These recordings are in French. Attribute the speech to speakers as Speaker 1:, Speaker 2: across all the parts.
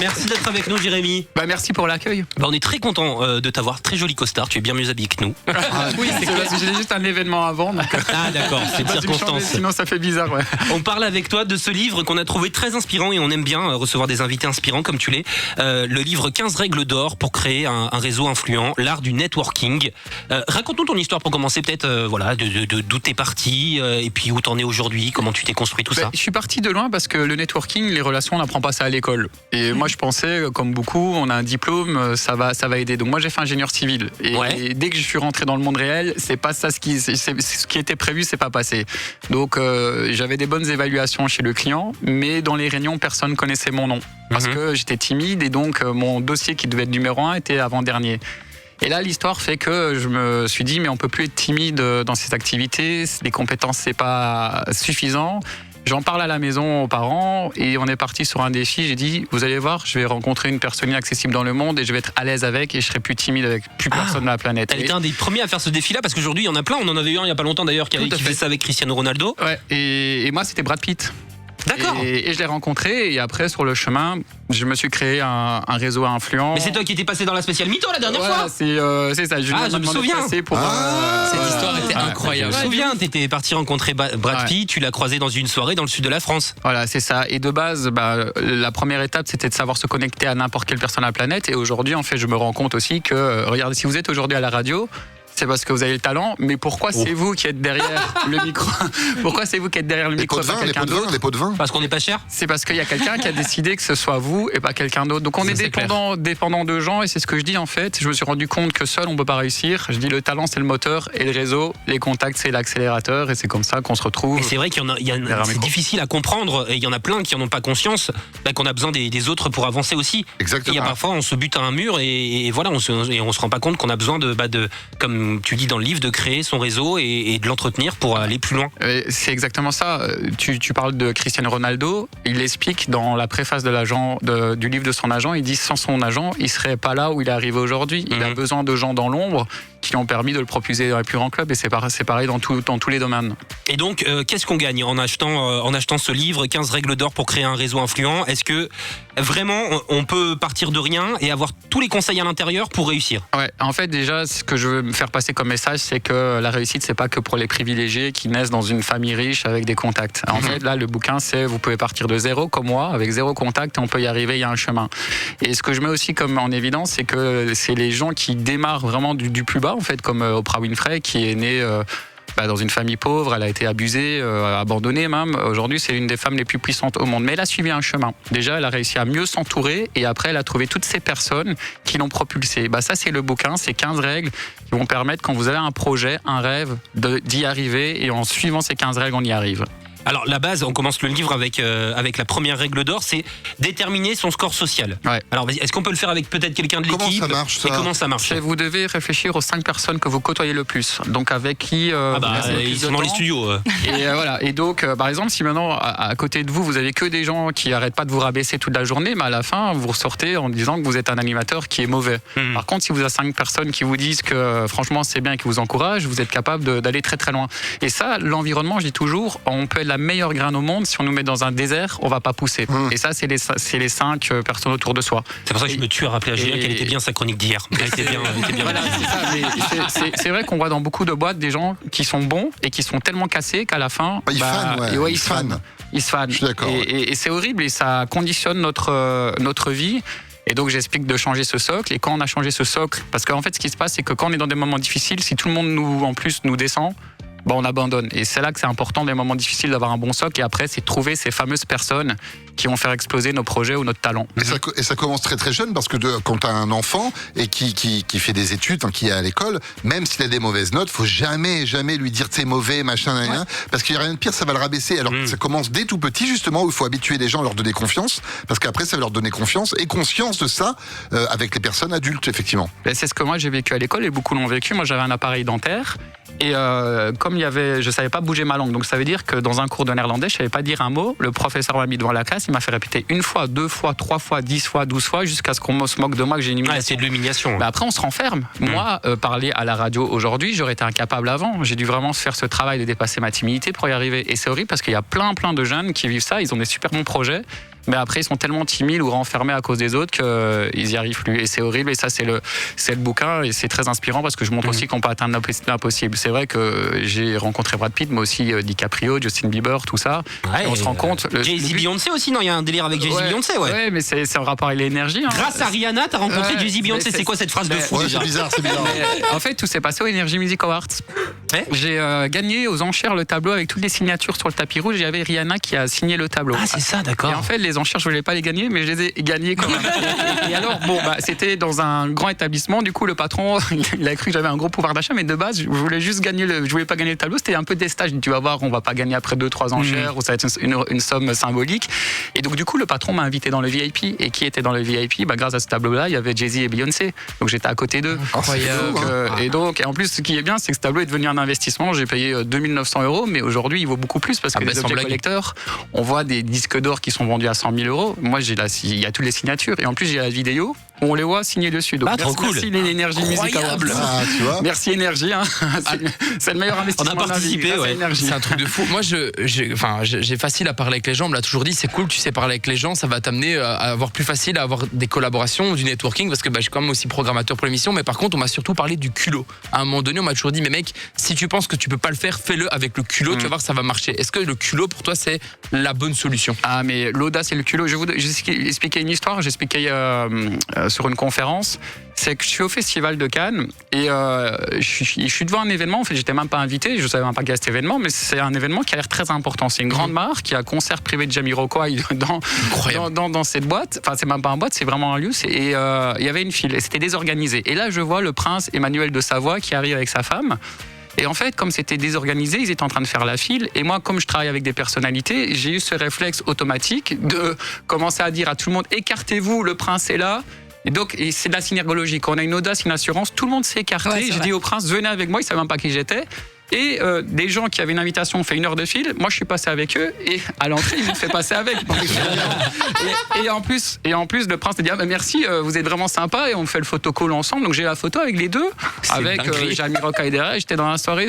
Speaker 1: Merci d'être avec nous, Jérémy.
Speaker 2: Merci pour l'accueil.
Speaker 1: On est très content de t'avoir. Très joli costard. Tu es bien mieux habillé que nous.
Speaker 2: Oui, c'est parce que j'ai juste un événement avant. Donc...
Speaker 1: Ah d'accord, c'est de circonstance.
Speaker 2: Sinon ça fait bizarre. Ouais.
Speaker 1: On parle avec toi de ce livre qu'on a trouvé très inspirant et on aime bien recevoir des invités inspirants comme tu l'es. Le livre 15 règles d'or pour créer un réseau influent, l'art du networking. Raconte-nous ton histoire pour commencer peut-être, d'où t'es parti et puis où t'en es aujourd'hui, comment tu t'es construit tout ça.
Speaker 2: Je suis parti de loin parce que le networking, les relations, on n'apprend pas ça à l'école. Et moi je pensais, comme beaucoup, on a un diplôme, ça va aider. Donc moi j'ai fait ingénieur civil. Et dès que je suis rentré dans le monde réel, c'est pas ça ce qui était prévu, c'est pas passé. Donc j'avais des bonnes évaluations chez le client, mais dans les réunions, personne connaissait mon nom. Parce que j'étais timide et donc mon dossier qui devait être numéro 1 était avant-dernier. Et là, l'histoire fait que je me suis dit, mais on peut plus être timide dans ces activités, les compétences, c'est pas suffisant. J'en parle à la maison aux parents et on est parti sur un défi. J'ai dit, vous allez voir, je vais rencontrer une personne inaccessible dans le monde et je vais être à l'aise avec et je serai plus timide avec plus personne dans la planète.
Speaker 1: T'as été un des premiers à faire ce défi-là parce qu'aujourd'hui, il y en a plein. On en avait eu un il y a pas longtemps d'ailleurs qui fait ça avec Cristiano Ronaldo.
Speaker 2: Ouais, et moi, c'était Brad Pitt.
Speaker 1: D'accord.
Speaker 2: Et je l'ai rencontré et après sur le chemin, je me suis créé un réseau influent.
Speaker 1: Mais c'est toi qui étais passé dans la spéciale mytho la dernière fois.
Speaker 2: C'est ça.
Speaker 1: Je me souviens.
Speaker 2: Cette
Speaker 3: histoire était incroyable.
Speaker 1: Je me souviens, t'étais parti rencontrer Brad Pitt, tu l'as croisé dans une soirée dans le sud de la France.
Speaker 2: Voilà, c'est ça. Et de base, la première étape, c'était de savoir se connecter à n'importe quelle personne à la planète. Et aujourd'hui, en fait, je me rends compte aussi que, regardez, si vous êtes aujourd'hui à la radio, c'est parce que vous avez le talent, mais pourquoi c'est vous qui êtes derrière le micro? Pourquoi c'est vous qui êtes derrière le micro et pas quelqu'un d'autre?
Speaker 4: Les pots de vin.
Speaker 1: Parce qu'on n'est pas cher.
Speaker 2: C'est parce qu'il y a quelqu'un qui a décidé que ce soit vous et pas quelqu'un d'autre. Donc on est dépendant de gens et c'est ce que je dis en fait. Je me suis rendu compte que seul on peut pas réussir. Je dis le talent c'est le moteur et le réseau, les contacts c'est l'accélérateur et c'est comme ça qu'on se retrouve.
Speaker 1: Et c'est vrai qu'il y en a c'est difficile à comprendre et il y en a plein qui en ont pas conscience, qu'on a besoin des autres pour avancer aussi.
Speaker 4: Exactement.
Speaker 1: Il y a parfois on se bute à un mur et voilà on se rend pas compte qu'on a besoin de comme tu dis dans le livre, de créer son réseau et de l'entretenir pour aller plus loin.
Speaker 2: C'est exactement ça. Tu parles de Cristiano Ronaldo, il l'explique dans la préface du livre de son agent, il dit sans son agent, il serait pas là où il est arrivé aujourd'hui. Il a besoin de gens dans l'ombre qui lui ont permis de le propulser dans les plus grands clubs et c'est pareil dans tous les domaines.
Speaker 1: Et donc, qu'est-ce qu'on gagne en achetant ce livre, 15 règles d'or pour créer un réseau influent? Est-ce que vraiment on peut partir de rien et avoir tous les conseils à l'intérieur pour réussir?
Speaker 2: Ouais, en fait déjà ce que je veux me faire passer comme message, c'est que la réussite c'est pas que pour les privilégiés qui naissent dans une famille riche avec des contacts. En fait là le bouquin c'est vous pouvez partir de zéro comme moi avec zéro contact et on peut y arriver, il y a un chemin. Et ce que je mets aussi comme en évidence c'est que c'est les gens qui démarrent vraiment du plus bas en fait, comme Oprah Winfrey qui est née dans une famille pauvre, elle a été abusée, abandonnée même. Aujourd'hui, c'est l'une des femmes les plus puissantes au monde. Mais elle a suivi un chemin. Déjà, elle a réussi à mieux s'entourer et après, elle a trouvé toutes ces personnes qui l'ont propulsée. Ça, c'est le bouquin, c'est 15 règles qui vont permettre, quand vous avez un projet, un rêve, d'y arriver et en suivant ces 15 règles, on y arrive.
Speaker 1: Alors la base, on commence le livre avec la première règle d'or, c'est déterminer son score social.
Speaker 2: Ouais.
Speaker 1: Alors est-ce qu'on peut le faire avec peut-être quelqu'un de l'équipe?
Speaker 4: Comment ça marche ça?
Speaker 1: Et comment ça marche?
Speaker 2: Vous devez réfléchir aux 5 personnes que vous côtoyez le plus. Donc avec qui
Speaker 1: ils sont dans les studios.
Speaker 2: Et voilà. Et donc par exemple, si maintenant à côté de vous, vous avez que des gens qui arrêtent pas de vous rabaisser toute la journée, mais à la fin vous ressortez en disant que vous êtes un animateur qui est mauvais. Par contre, si vous avez 5 personnes qui vous disent que franchement c'est bien et qui vous encouragent, vous êtes capable d'aller très très loin. Et ça, l'environnement, je dis toujours, on peut être la meilleure graine au monde, si on nous met dans un désert, on va pas pousser. Et ça, c'est les 5 personnes autour de soi.
Speaker 1: C'est pour ça que je me tue à rappeler à Julien qu'elle était bien sa chronique d'hier. Elle était bien.
Speaker 2: Voilà, c'est ça. C'est vrai qu'on voit dans beaucoup de boîtes des gens qui sont bons et qui sont tellement cassés qu'à la fin,
Speaker 4: ils se fanent.
Speaker 2: Ils se fanent.
Speaker 4: Je suis d'accord.
Speaker 2: Et c'est horrible et ça conditionne notre vie. Et donc j'explique de changer ce socle. Et quand on a changé ce socle, parce qu'en fait, ce qui se passe, c'est que quand on est dans des moments difficiles, si tout le monde nous descend, on abandonne. Et c'est là que c'est important, des moments difficiles, d'avoir un bon socle. Et après, c'est de trouver ces fameuses personnes qui vont faire exploser nos projets ou notre talent.
Speaker 4: Et ça commence très très jeune, parce que quand tu as un enfant et qui fait des études, qui est à l'école, même s'il a des mauvaises notes, faut jamais lui dire t'es mauvais, machin, parce qu'il n'y a rien de pire, ça va le rabaisser. Alors ça commence dès tout petit, justement, où il faut habituer les gens à leur donner confiance, parce qu'après ça va leur donner confiance et conscience de ça avec les personnes adultes, effectivement.
Speaker 2: C'est ce que moi j'ai vécu à l'école et beaucoup l'ont vécu. Moi j'avais un appareil dentaire. Et comme je savais pas bouger ma langue, donc ça veut dire que dans un cours de néerlandais, je savais pas dire un mot. Le professeur m'a mis devant la classe, il m'a fait répéter 1 fois, 2 fois, 3 fois, 10 fois, 12 fois, jusqu'à ce qu'on se moque de moi, que j'ai une humiliation.
Speaker 1: C'est de l'humiliation.
Speaker 2: Mais après, on se renferme. Moi, parler à la radio aujourd'hui, j'aurais été incapable avant. J'ai dû vraiment faire ce travail de dépasser ma timidité pour y arriver. Et c'est horrible parce qu'il y a plein de jeunes qui vivent ça. Ils ont des super bons projets. Mais après, ils sont tellement timides ou renfermés à cause des autres qu'ils n'y arrivent plus. Et c'est horrible. Et ça, c'est le bouquin. Et c'est très inspirant parce que je montre aussi qu'on peut atteindre l'impossible. C'est vrai que j'ai rencontré Brad Pitt, mais aussi DiCaprio, Justin Bieber, tout ça.
Speaker 1: Ouais,
Speaker 2: et on se rend compte.
Speaker 1: Jay-Z, Beyoncé aussi, non? Il y a un délire avec Jay-Z, Beyoncé,
Speaker 2: Ouais, mais c'est en rapport avec l'énergie.
Speaker 1: Grâce à Rihanna, t'as rencontré Jay-Z, Beyoncé. C'est quoi cette phrase de fou déjà?
Speaker 4: C'est bizarre.
Speaker 2: En fait, tout s'est passé au Energy Music Awards. J'ai gagné aux enchères le tableau avec toutes les signatures sur le tapis rouge. Il y avait Rihanna qui a signé le tableau.
Speaker 1: Ah, c'est ça, d'accord.
Speaker 2: Et en fait, les enchères, je voulais pas les gagner, mais je les ai gagnées quand même. Et alors, c'était dans un grand établissement. Du coup, le patron, il a cru que j'avais un gros pouvoir d'achat, mais de base, je voulais juste gagner je voulais pas gagner le tableau. C'était un peu des stages. Tu vas voir, on va pas gagner après 2-3 enchères, ou ça va être une somme symbolique. Et donc, du coup, le patron m'a invité dans le VIP. Et qui était dans le VIP? Grâce à ce tableau-là, il y avait Jay-Z et Beyoncé. Donc, j'étais à côté d'eux. Et en plus, ce qui est bien, c'est que ce tableau est devenu un investissement. J'ai payé 2900 €, mais aujourd'hui, il vaut beaucoup plus parce que les objets collecteurs, on voit des disques d'or qui sont vendus à 100 000 €. Moi, il y a toutes les signatures. Et en plus, j'ai la vidéo où on les voit signer dessus. Donc, merci l'Energy Music Awards.
Speaker 4: Tu vois.
Speaker 2: Merci Énergie. C'est le meilleur investissement.
Speaker 1: On a participé, ouais.
Speaker 3: C'est un truc de fou. Moi, j'ai facile à parler avec les gens. On me l'a toujours dit, c'est cool, tu sais parler avec les gens, ça va t'amener à avoir plus facile à avoir des collaborations, du networking, parce que je suis quand même aussi programmateur pour l'émission. Mais par contre, on m'a surtout parlé du culot. À un moment donné, on m'a toujours dit, mais mec, si tu penses que tu peux pas le faire, fais-le avec le culot, tu vas voir, ça va marcher. Est-ce que le culot, pour toi, c'est la bonne solution?
Speaker 2: Ah, mais l'audace et le culot. J'ai expliqué une histoire, j'ai expliqué sur une conférence. C'est que je suis au Festival de Cannes et je suis devant un événement. En fait, j'étais même pas invité, je savais même pas qu'il y a cet événement, mais c'est un événement qui a l'air très important. C'est une grande marque qui a un concert privé de Jamiroquai dans cette boîte. Enfin, c'est même pas un boîte, c'est vraiment un lieu. Et il y avait une file et c'était désorganisé. Et là, je vois le prince Emmanuel de Savoie qui arrive avec sa femme. Et en fait, comme c'était désorganisé, ils étaient en train de faire la file. Et moi, comme je travaille avec des personnalités, j'ai eu ce réflexe automatique de commencer à dire à tout le monde, écartez-vous, le prince est là. Et c'est de la synergologie. Quand on a une audace, une assurance, tout le monde s'est écarté. Ouais, j'ai dit au prince, venez avec moi, il ne savait même pas qui j'étais. Et des gens qui avaient une invitation ont fait 1 heure de file. Moi, je suis passé avec eux et à l'entrée, ils m'ont fait passer avec. et en plus, le prince a dit merci, vous êtes vraiment sympa et on fait le photocall ensemble. Donc j'ai la photo avec les deux, avec Jamiroquai derrière. J'étais dans la soirée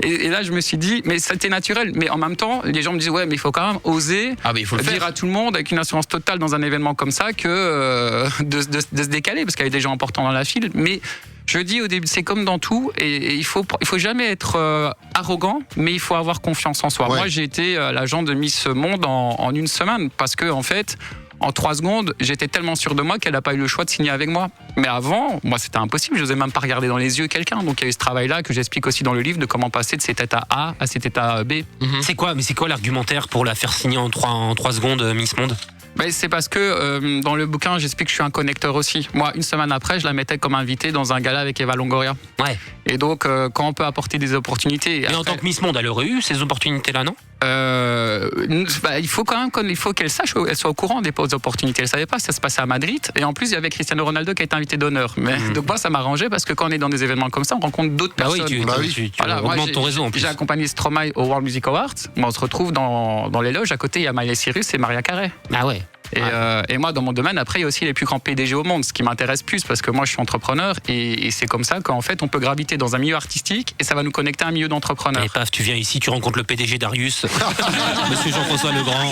Speaker 2: et là, je me suis dit, mais c'était naturel. Mais en même temps, les gens me disent ouais, mais il faut quand même oser dire à tout le monde avec une assurance totale dans un événement comme ça que de se décaler parce qu'il y avait des gens importants dans la file. Mais je dis au début, c'est comme dans tout, et il faut jamais être arrogant, mais il faut avoir confiance en soi. Ouais. Moi, j'ai été l'agent de Miss Monde en 1 semaine, parce que en fait, en 3 secondes, j'étais tellement sûr de moi qu'elle n'a pas eu le choix de signer avec moi. Mais avant, moi, c'était impossible. Je n'osais même pas regarder dans les yeux quelqu'un. Donc, il y a eu ce travail-là que j'explique aussi dans le livre de comment passer de cet état A à cet état B.
Speaker 1: C'est quoi l'argumentaire pour la faire signer en 3 secondes, Miss Monde?
Speaker 2: C'est parce que dans le bouquin, j'explique que je suis un connecteur aussi. Moi, 1 semaine après, je la mettais comme invitée dans un gala avec Eva Longoria. Ouais. Et donc, quand on peut apporter des opportunités...
Speaker 1: Mais en tant que Miss Monde, elle aurait eu ces opportunités-là, non?
Speaker 2: Il faut quand même qu'elle sache, elle soit au courant des opportunités. Elle savait pas, ça se passait à Madrid. Et en plus, il y avait Cristiano Ronaldo qui a été invité d'honneur. Donc moi, ça m'a arrangé parce que quand on est dans des événements comme ça, on rencontre d'autres personnes.
Speaker 1: Tu augmentes ton réseau en plus.
Speaker 2: J'ai accompagné Stromae au World Music Awards. On se retrouve dans les loges. À côté, il y a Miley Cyrus et Mariah Carey.
Speaker 1: Ah ouais.
Speaker 2: Et moi, dans mon domaine, après, il y a aussi les plus grands PDG au monde, ce qui m'intéresse plus parce que moi, je suis entrepreneur et c'est comme ça qu'en fait, on peut graviter dans un milieu artistique et ça va nous connecter à un milieu d'entrepreneurs.
Speaker 1: Et paf, tu viens ici, tu rencontres le PDG d'Arius, Monsieur Jean-François Legrand.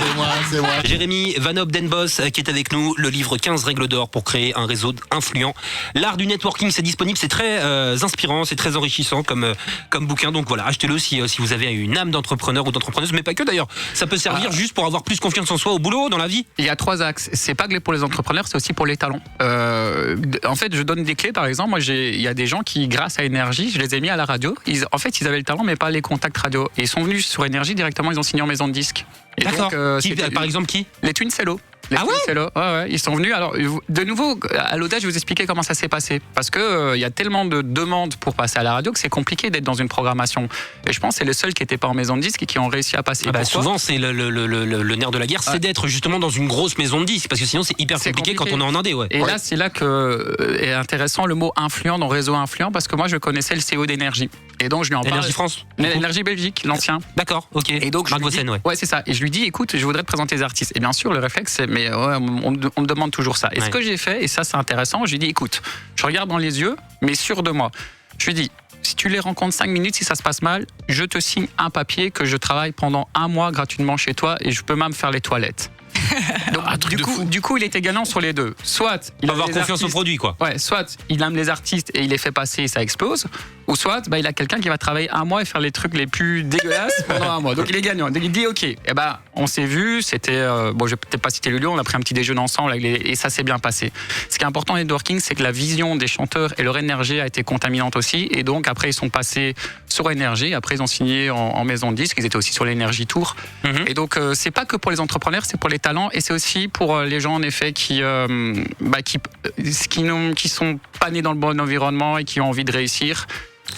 Speaker 4: C'est moi.
Speaker 1: Jérémy Van Obdenbos qui est avec nous, le livre 15 règles d'or pour créer un réseau influent. L'art du networking, c'est disponible, c'est très inspirant, c'est très enrichissant comme bouquin. Donc voilà, achetez-le si vous avez une âme d'entrepreneur ou d'entrepreneuse, mais pas que d'ailleurs. Ça peut servir juste pour avoir plus confiance en soi au boulot, dans la vie.
Speaker 2: Il y a 3 axes. C'est pas que pour les entrepreneurs, c'est aussi pour les talents. En fait, je donne des clés. Par exemple, moi, il y a des gens qui, grâce à Énergie, je les ai mis à la radio. En fait, ils avaient le talent, mais pas les contacts radio. Et ils sont venus sur Énergie directement. Ils ont signé en maison de disque.
Speaker 1: D'accord. Par exemple, qui?
Speaker 2: Les Twin Cello. Ouais, ils sont venus. Alors, de nouveau, à l'audace, je vais vous expliquer comment ça s'est passé. Parce que il y a tellement de demandes pour passer à la radio que c'est compliqué d'être dans une programmation. Et je pense que c'est les seuls qui n'étaient pas en maison de disque et qui ont réussi à passer.
Speaker 1: Souvent, c'est le nerf de la guerre, c'est d'être justement dans une grosse maison de disque. Parce que sinon, c'est hyper compliqué quand on est en Indé. Ouais.
Speaker 2: Et là, c'est là que est intéressant le mot influent dans réseau influent. Parce que moi, je connaissais le CEO d'Énergie. Et donc, je lui en parle.
Speaker 1: Énergie France?
Speaker 2: Énergie Belgique, l'ancien.
Speaker 1: D'accord, ok.
Speaker 2: Et donc,
Speaker 1: Marc Vossen,
Speaker 2: ouais, c'est ça. Et je lui dis, écoute, je voudrais te présenter les artistes. Et bien sûr, le réflexe, c'est, mais ouais, on me demande toujours ça. Et ce que j'ai fait, et ça, c'est intéressant, je lui dis, écoute, je regarde dans les yeux, mais sûr de moi. Je lui dis, si tu les rencontres 5 minutes, si ça se passe mal, je te signe un papier que je travaille pendant 1 mois gratuitement chez toi et je peux même faire les toilettes. Donc,
Speaker 3: Un truc
Speaker 2: du coup, il était gagnant sur les deux. Soit il
Speaker 1: va avoir confiance au produit, quoi.
Speaker 2: Ouais, soit il aime les artistes et il les fait passer et ça explose. Ou soit il a quelqu'un qui va travailler un mois et faire les trucs les plus dégueulasses pendant un mois. Donc il est gagnant. Donc il dit ok. Et on s'est vu. C'était je vais peut-être pas citer le lieu. On a pris un petit déjeuner ensemble et ça s'est bien passé. Ce qui est important en networking, c'est que la vision des chanteurs et leur énergie a été contaminante aussi. Et donc après ils sont passés sur énergie. Après ils ont signé en maison de disques. Ils étaient aussi sur l'énergie tour. Et donc c'est pas que pour les entrepreneurs, c'est pour les talents et c'est aussi pour les gens en effet qui sont pas nés dans le bon environnement et qui ont envie de réussir.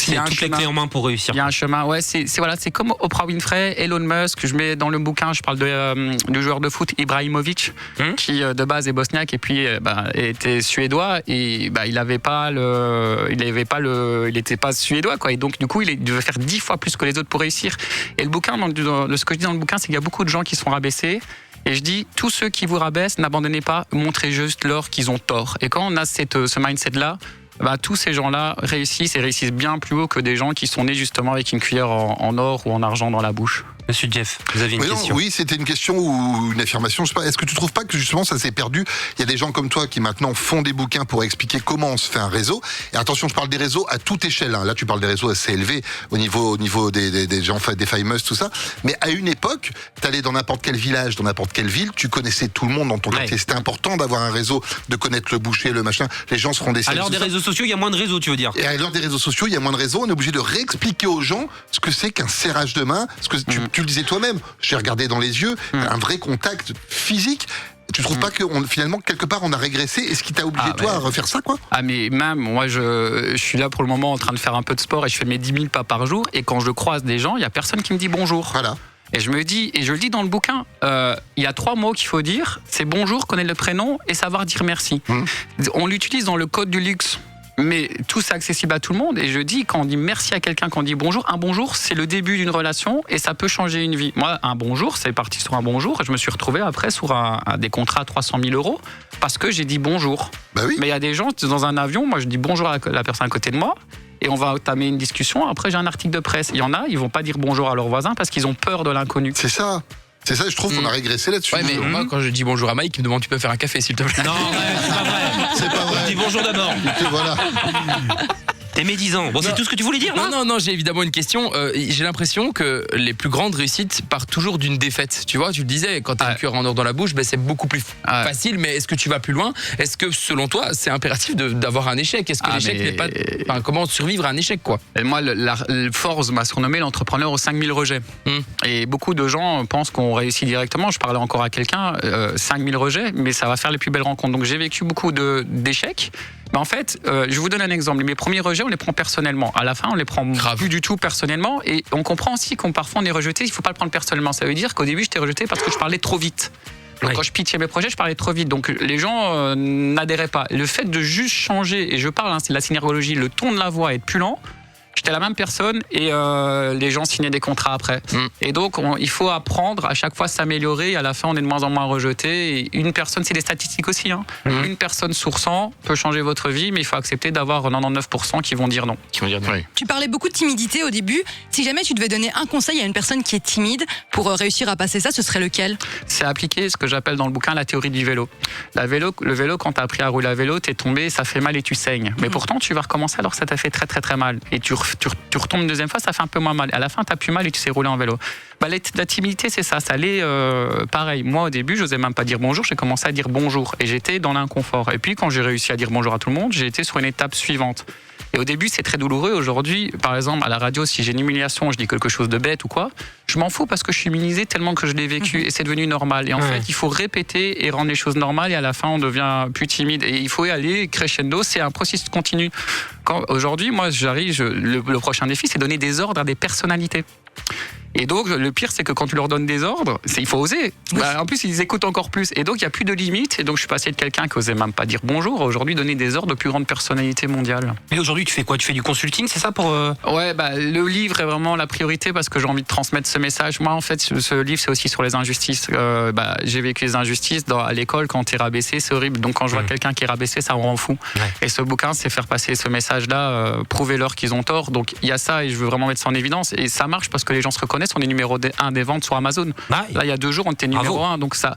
Speaker 1: Il y a toutes les clés en main pour réussir.
Speaker 2: Il y a un chemin, ouais, c'est comme Oprah Winfrey, Elon Musk. Je mets dans le bouquin, je parle du joueur de foot Ibrahimovic, qui de base est bosniaque et puis était suédois et il était pas suédois quoi. Et donc du coup il devait faire 10 fois plus que les autres pour réussir. Et le bouquin, ce que je dis dans le bouquin, c'est qu'il y a beaucoup de gens qui sont rabaissés. Et je dis, tous ceux qui vous rabaissent, n'abandonnez pas, montrez juste leur qu'ils ont tort. Et quand on a ce mindset-là, tous ces gens-là réussissent bien plus haut que des gens qui sont nés justement avec une cuillère en or ou en argent dans la bouche.
Speaker 1: Monsieur Jeff, vous avez une question?
Speaker 4: Oui, c'était une question ou une affirmation. Je sais pas. Est-ce que tu trouves pas que justement ça s'est perdu? Il y a des gens comme toi qui maintenant font des bouquins pour expliquer comment on se fait un réseau. Et attention, je parle des réseaux à toute échelle. Là, tu parles des réseaux assez élevés au niveau des gens, des famous, tout ça. Mais à une époque, t'allais dans n'importe quel village, dans n'importe quelle ville, tu connaissais tout le monde dans ton quartier. C'était important d'avoir un réseau, de connaître le boucher, le machin. Les gens se feront des
Speaker 1: À l'heure des réseaux sociaux, il y a moins de réseaux, tu veux dire?
Speaker 4: Et à l'heure des réseaux sociaux, il y a moins de réseaux. On est obligé de réexpliquer aux gens ce que c'est qu'un serrage de main. Ce que tu le disais toi-même. J'ai regardé dans les yeux, un vrai contact physique. Tu trouves pas que finalement quelque part on a régressé? Est-ce qui t'a obligé toi à refaire ça quoi?
Speaker 2: Mais même moi je suis là pour le moment en train de faire un peu de sport et je fais mes 10 000 pas par jour et quand je croise des gens, il y a personne qui me dit bonjour.
Speaker 4: Voilà.
Speaker 2: Et je me dis, et je le dis dans le bouquin, il y a 3 mots qu'il faut dire, c'est bonjour, connaître le prénom et savoir dire merci. On l'utilise dans le code du luxe. Mais tout c'est accessible à tout le monde et je dis quand on dit merci à quelqu'un, quand on dit bonjour, un bonjour c'est le début d'une relation et ça peut changer une vie. Moi un bonjour, c'est parti sur un bonjour et je me suis retrouvé après sur des contrats à 300 000 € parce que j'ai dit bonjour.
Speaker 4: Oui.
Speaker 2: Mais il y a des gens dans un avion, moi je dis bonjour à la personne à côté de moi et on va entamer une discussion, après j'ai un article de presse. Il y en a, ils vont pas dire bonjour à leurs voisins parce qu'ils ont peur de l'inconnu.
Speaker 4: C'est ça. C'est ça, je trouve qu'on a régressé là-dessus.
Speaker 3: Ouais, mais moi, quand je dis bonjour à Mike, il me demande tu peux faire un café, s'il te plaît.
Speaker 1: Non, c'est pas vrai.
Speaker 4: C'est pas vrai.
Speaker 1: Je dis bonjour d'abord.
Speaker 4: Voilà.
Speaker 1: T'es médisant. Bon, c'est tout ce que tu voulais dire, là?
Speaker 3: Non, j'ai évidemment une question. J'ai l'impression que les plus grandes réussites partent toujours d'une défaite. Tu vois, tu le disais, quand t'as une cuillère en or dans la bouche, c'est beaucoup plus facile, mais est-ce que tu vas plus loin? Est-ce que, selon toi, c'est impératif d'avoir un échec? Est-ce que l'échec n'est pas... Enfin, comment survivre à un échec, quoi?
Speaker 2: Et moi, Forbes m'a surnommé l'entrepreneur aux 5000 rejets. Et beaucoup de gens pensent qu'on réussit directement. Je parlais encore à quelqu'un, 5000 rejets, mais ça va faire les plus belles rencontres. Donc j'ai vécu beaucoup d'échecs. Mais en fait, je vous donne un exemple. Mes premiers rejets, on les prend personnellement. À la fin, on les prend plus du tout personnellement. Et on comprend aussi qu'on parfois on est rejeté. Il ne faut pas le prendre personnellement. Ça veut dire qu'au début, j'étais rejeté parce que je parlais trop vite. Donc quand je pitchais mes projets, je parlais trop vite. Donc les gens n'adhéraient pas. Le fait de juste changer, et je parle, c'est de la synergologie, le ton de la voix être plus lent. J'étais la même personne et les gens signaient des contrats après. Et donc, il faut apprendre à chaque fois s'améliorer. À la fin, on est de moins en moins rejeté. Et une personne, c'est des statistiques aussi. Une personne sur 100 peut changer votre vie, mais il faut accepter d'avoir 99% qui vont dire non.
Speaker 5: Tu parlais beaucoup de timidité au début. Si jamais tu devais donner un conseil à une personne qui est timide pour réussir à passer ça, ce serait lequel?
Speaker 2: C'est appliquer ce que j'appelle dans le bouquin la théorie du vélo. Le vélo, quand tu as appris à rouler à vélo, tu es tombé, ça fait mal et tu saignes. Mais pourtant, tu vas recommencer alors que ça t'a fait très très très mal. Et tu retombes une deuxième fois, ça fait un peu moins mal. À la fin, tu n'as plus mal et tu sais rouler en vélo. La timidité, c'est ça. Ça allait pareil. Moi, au début, je n'osais même pas dire bonjour. J'ai commencé à dire bonjour. Et j'étais dans l'inconfort. Et puis, quand j'ai réussi à dire bonjour à tout le monde, j'ai été sur une étape suivante. Et au début, c'est très douloureux. Aujourd'hui, par exemple, à la radio, si j'ai une humiliation, je dis quelque chose de bête ou quoi, je m'en fous parce que je suis immunisé tellement que je l'ai vécu et c'est devenu normal. Et en fait, il faut répéter et rendre les choses normales et à la fin, on devient plus timide. Et il faut y aller crescendo. C'est un processus continu. Aujourd'hui, moi, j'arrive, le prochain défi, c'est donner des ordres à des personnalités. Et donc, le pire, c'est que quand tu leur donnes des ordres, il faut oser. En plus, ils écoutent encore plus. Et donc, il n'y a plus de limites. Et donc, je suis passé de quelqu'un qui n'osait même pas dire bonjour à aujourd'hui donner des ordres aux plus grandes personnalités mondiales.
Speaker 1: Et aujourd'hui, tu fais quoi? Tu fais du consulting, c'est ça pour
Speaker 2: Ouais, le livre est vraiment la priorité parce que j'ai envie de transmettre ce message. Moi, en fait, ce livre, c'est aussi sur les injustices. J'ai vécu les injustices à l'école quand tu es rabaissé, c'est horrible. Donc, quand je vois quelqu'un qui est rabaissé, ça me rend fou. Et ce bouquin, c'est faire passer ce message-là, prouver-leur qu'ils ont tort. Donc, il y a ça et je veux vraiment mettre ça en évidence. Et ça marche parce que les gens se reconnaissent. business, on est numéro 1 des ventes sur Amazon.
Speaker 1: Bah,
Speaker 2: Là, il y a 2 jours, on était numéro 1. Donc ça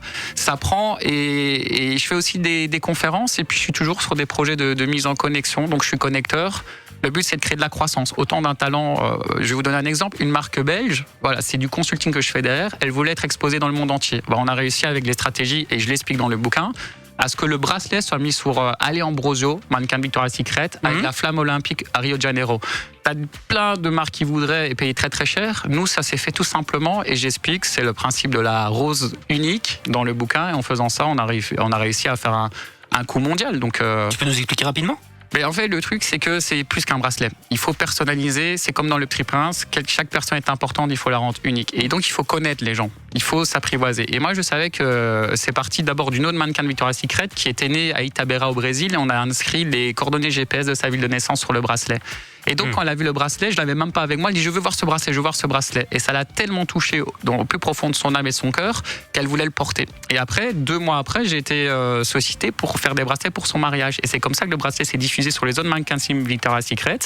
Speaker 2: prend. Et je fais aussi des conférences. Et puis, je suis toujours sur des projets de mise en connexion. Donc, je suis connecteur. Le but, c'est de créer de la croissance. Autant d'un talent, je vais vous donner un exemple. Une marque belge, voilà, c'est du consulting que je fais derrière. Elle voulait être exposée dans le monde entier. On a réussi avec les stratégies, et je l'explique dans le bouquin, à ce que le bracelet soit mis sur Ale Ambrosio, mannequin de Victoria's Secret, avec la flamme olympique à Rio de Janeiro. T'as plein de marques qui voudraient payer très très cher. Nous, ça s'est fait tout simplement, et j'explique, c'est le principe de la rose unique dans le bouquin. Et en faisant ça, on a réussi à faire un coup mondial. Donc,
Speaker 1: Tu peux nous expliquer rapidement ?
Speaker 2: Mais en fait, le truc, c'est que c'est plus qu'un bracelet. Il faut personnaliser. C'est comme dans le Petit Prince. Chaque personne est importante. Il faut la rendre unique. Et donc, il faut connaître les gens. Il faut s'apprivoiser. Et moi, je savais que c'est parti d'abord d'une autre mannequin de Victoria's Secret qui était née à Itabera au Brésil. Et on a inscrit les coordonnées GPS de sa ville de naissance sur le bracelet. Et donc, quand elle a vu le bracelet, je l'avais même pas avec moi. Elle dit, je veux voir ce bracelet, je veux voir ce bracelet. Et ça l'a tellement touchée au plus profond de son âme et son cœur qu'elle voulait le porter. Et après, 2 mois après, j'ai été sollicité pour faire des bracelets pour son mariage. Et c'est comme ça que le bracelet s'est diffusé sur les autres mannequins de Victoria's Secret.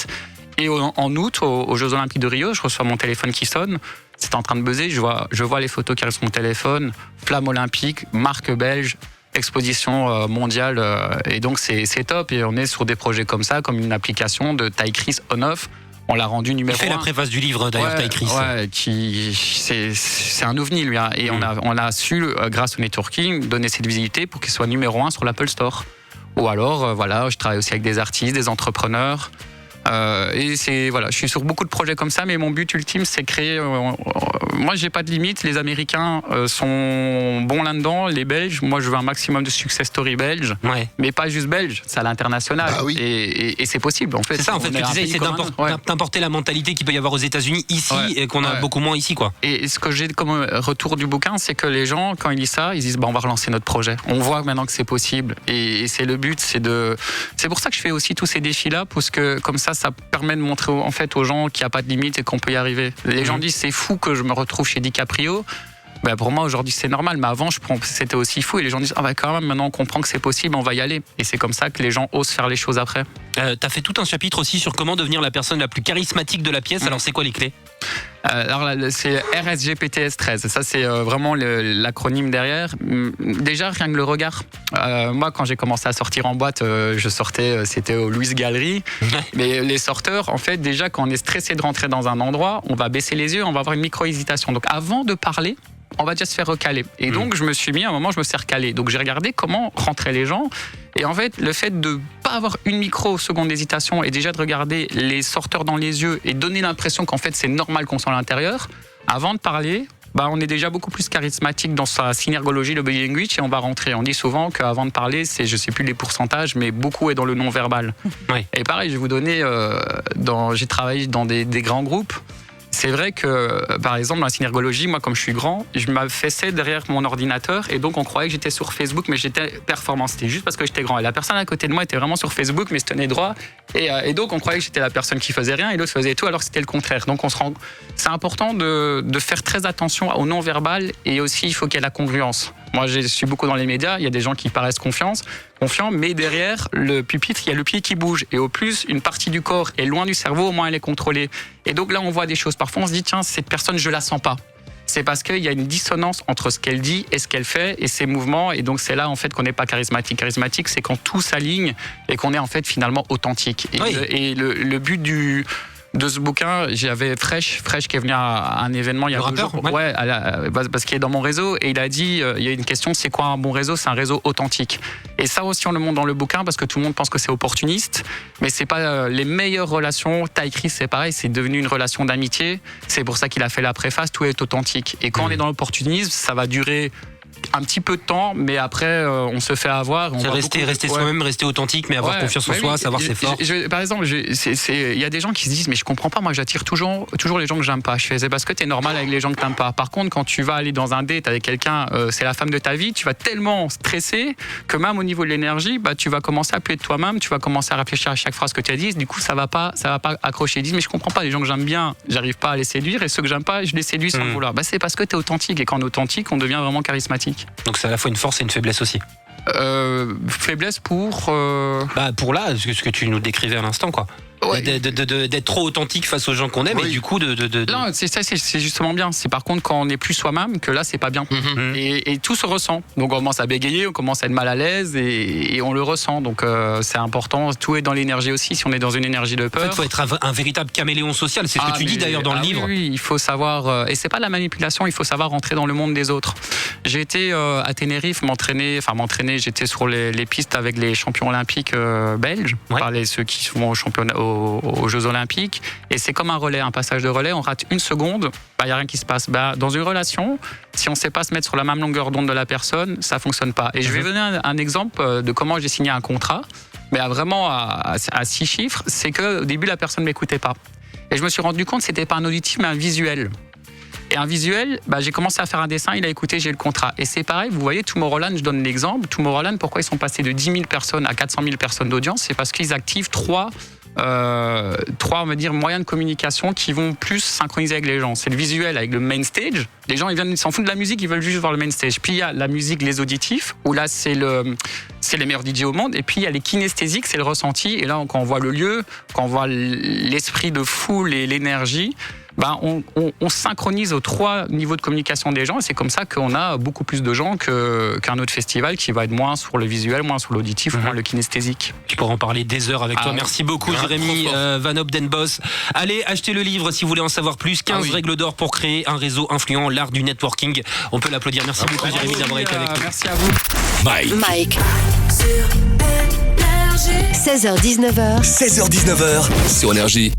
Speaker 2: Et en août, aux Jeux Olympiques de Rio, je reçois mon téléphone qui sonne. C'est en train de buzzer. Je vois les photos qui arrivent sur mon téléphone. Flamme olympique, marque belge, exposition mondiale. Et donc, c'est top. Et on est sur des projets comme ça, comme une application de Ty Chris on-off. On l'a rendu numéro 1.
Speaker 1: Il fait la préface du livre, d'ailleurs, Ty Chris.
Speaker 2: Ouais, c'est un ovni, lui. Hein. Et on a su, grâce au networking, donner cette visibilité pour qu'il soit numéro 1 sur l'Apple Store. Ou alors, voilà, je travaille aussi avec des artistes, des entrepreneurs. Et je suis sur beaucoup de projets comme ça, mais mon but ultime, c'est créer. Moi, j'ai pas de limite. Les Américains sont bons là-dedans, les Belges. Moi, je veux un maximum de success story belge, mais pas juste belge, c'est à l'international.
Speaker 4: Ah oui.
Speaker 2: Et c'est possible, en fait.
Speaker 1: C'est ça, en fait, que tu disais, c'est d'importer la mentalité qu'il peut y avoir aux États-Unis ici et qu'on a beaucoup moins ici, quoi.
Speaker 2: Et ce que j'ai comme retour du bouquin, c'est que les gens, quand ils lisent ça, ils disent, on va relancer notre projet. On voit maintenant que c'est possible. Et c'est le but, c'est pour ça que je fais aussi tous ces défis-là, parce que comme ça permet de montrer en fait aux gens qu'il n'y a pas de limite et qu'on peut y arriver. Les gens disent c'est fou que je me retrouve chez DiCaprio. Ben pour moi aujourd'hui c'est normal, mais avant c'était aussi fou et les gens disent quand même maintenant on comprend que c'est possible, on va y aller. Et c'est comme ça que les gens osent faire les choses après.
Speaker 1: T'as fait tout un chapitre aussi sur comment devenir la personne la plus charismatique de la pièce. Alors c'est quoi les clés ?
Speaker 2: Alors là, c'est RSGPTS 13. Ça, c'est vraiment l'acronyme derrière. Déjà, rien que le regard. Moi, quand j'ai commencé à sortir en boîte, je sortais, c'était au Louis Gallery. Mais les sorteurs, en fait, déjà, quand on est stressé de rentrer dans un endroit, on va baisser les yeux, on va avoir une micro-hésitation. Donc, avant de parler, on va déjà se faire recaler. Et donc, je me suis mis, à un moment, je me suis recalé. Donc, j'ai regardé comment rentraient les gens. Et en fait, le fait de pas avoir une micro-seconde d'hésitation et déjà de regarder les sorteurs dans les yeux et donner l'impression qu'en fait, c'est normal qu'on soit à l'intérieur, avant de parler, on est déjà beaucoup plus charismatique dans sa synergologie, le body language, et on va rentrer. On dit souvent qu'avant de parler, c'est, je sais plus les pourcentages, mais beaucoup est dans le non-verbal.
Speaker 1: Oui.
Speaker 2: Et pareil, je vais vous donner, j'ai travaillé dans des grands groupes. C'est vrai que, par exemple, dans la synergologie, moi, comme je suis grand, je m'affaissais derrière mon ordinateur et donc on croyait que j'étais sur Facebook, mais j'étais performant. C'était juste parce que j'étais grand. Et la personne à côté de moi était vraiment sur Facebook, mais se tenait droit. Et donc on croyait que j'étais la personne qui faisait rien et l'autre faisait tout, alors que c'était le contraire. Donc c'est important de faire très attention au non-verbal et aussi il faut qu'il y ait la congruence. Moi, je suis beaucoup dans les médias, il y a des gens qui paraissent confiants, mais derrière le pupitre, il y a le pied qui bouge. Et au plus, une partie du corps est loin du cerveau, au moins elle est contrôlée. Et donc là, on voit des choses. Parfois, on se dit, tiens, cette personne, je la sens pas. C'est parce qu'il y a une dissonance entre ce qu'elle dit et ce qu'elle fait et ses mouvements. Et donc, c'est là, en fait, qu'on n'est pas charismatique. Charismatique, c'est quand tout s'aligne et qu'on est, en fait, finalement authentique. Et le but de ce bouquin, j'avais Fresh qui est venu à un événement il y a 2 jours. Parce qu'il est dans mon réseau et il a dit, il y a une question, c'est quoi un bon réseau ? C'est un réseau authentique. Et ça aussi, on le montre dans le bouquin parce que tout le monde pense que c'est opportuniste, mais c'est pas les meilleures relations. Ty Chris, c'est pareil, c'est devenu une relation d'amitié. C'est pour ça qu'il a fait la préface, tout est authentique. Et quand on est dans l'opportunisme, ça va durer un petit peu de temps, mais après on se fait avoir.
Speaker 1: C'est rester soi-même, rester authentique, mais avoir confiance en soi, savoir ses forces.
Speaker 2: Par exemple, il y a des gens qui se disent mais je comprends pas, moi j'attire toujours les gens que j'aime pas. Je fais c'est parce que t'es normal avec les gens que t'aimes pas. Par contre, quand tu vas aller dans un date avec quelqu'un, c'est la femme de ta vie, tu vas tellement stresser que même au niveau de l'énergie, tu vas commencer à plus être toi-même, tu vas commencer à réfléchir à chaque phrase que tu as dit. Du coup, ça va pas accrocher. Ils disent mais je comprends pas, les gens que j'aime bien, j'arrive pas à les séduire, et ceux que j'aime pas, je les séduis sans le vouloir. C'est parce que t'es authentique, et quand on est authentique, on devient vraiment charismatique.
Speaker 1: Donc c'est à la fois une force et une faiblesse aussi.
Speaker 2: Faiblesse pour
Speaker 1: pour là, ce que tu nous décrivais à l'instant, quoi.
Speaker 2: Ouais.
Speaker 1: d'être trop authentique face aux gens qu'on aime et du coup
Speaker 2: Non, c'est justement bien. C'est par contre quand on n'est plus soi-même que là c'est pas bien. Et tout se ressent. Donc on commence à bégayer, on commence à être mal à l'aise et on le ressent. Donc c'est important. Tout est dans l'énergie aussi. Si on est dans une énergie de peur.
Speaker 1: En fait, il faut être un véritable caméléon social. C'est ce que tu dis d'ailleurs dans le livre.
Speaker 2: Oui, il faut savoir. Et c'est pas de la manipulation. Il faut savoir rentrer dans le monde des autres. J'ai été à Tenerife m'entraîner. J'étais sur les pistes avec les champions olympiques belges. Ceux qui sont aux Jeux Olympiques. Et c'est comme un relais, un passage de relais. On rate une seconde, il n'y a rien qui se passe. Dans une relation, si on ne sait pas se mettre sur la même longueur d'onde de la personne, ça ne fonctionne pas. Et je vais donner un exemple de comment j'ai signé un contrat, mais à 6 chiffres. C'est qu'au début, la personne ne m'écoutait pas. Et je me suis rendu compte que ce n'était pas un auditif, mais un visuel. Et un visuel, j'ai commencé à faire un dessin, il a écouté, j'ai le contrat. Et c'est pareil, vous voyez, Tomorrowland, je donne l'exemple. Tomorrowland, pourquoi ils sont passés de 10 000 personnes à 400 000 personnes d'audience? C'est parce qu'ils activent trois on va dire, moyens de communication qui vont plus synchroniser avec les gens. C'est le visuel avec le main stage. Les gens, ils s'en foutent de la musique, ils veulent juste voir le main stage. Puis il y a la musique, les auditifs, où là, c'est les meilleurs DJ au monde. Et puis il y a les kinesthésiques, c'est le ressenti. Et là, quand on voit le lieu, quand on voit l'esprit de foule et l'énergie, on synchronise aux 3 niveaux de communication des gens et c'est comme ça qu'on a beaucoup plus de gens qu'un autre festival qui va être moins sur le visuel, moins sur l'auditif, moins le kinesthésique.
Speaker 1: Tu pourras en parler des heures avec toi. Merci beaucoup Jérémy Van Obdenbos. Allez, achetez le livre si vous voulez en savoir plus. 15 règles d'or pour créer un réseau influent, l'art du networking. On peut l'applaudir. Merci beaucoup Jérémy d'avoir été avec nous.
Speaker 2: Merci à vous.
Speaker 6: Mike. 16h-19h.
Speaker 7: 16h-19h sur Énergie.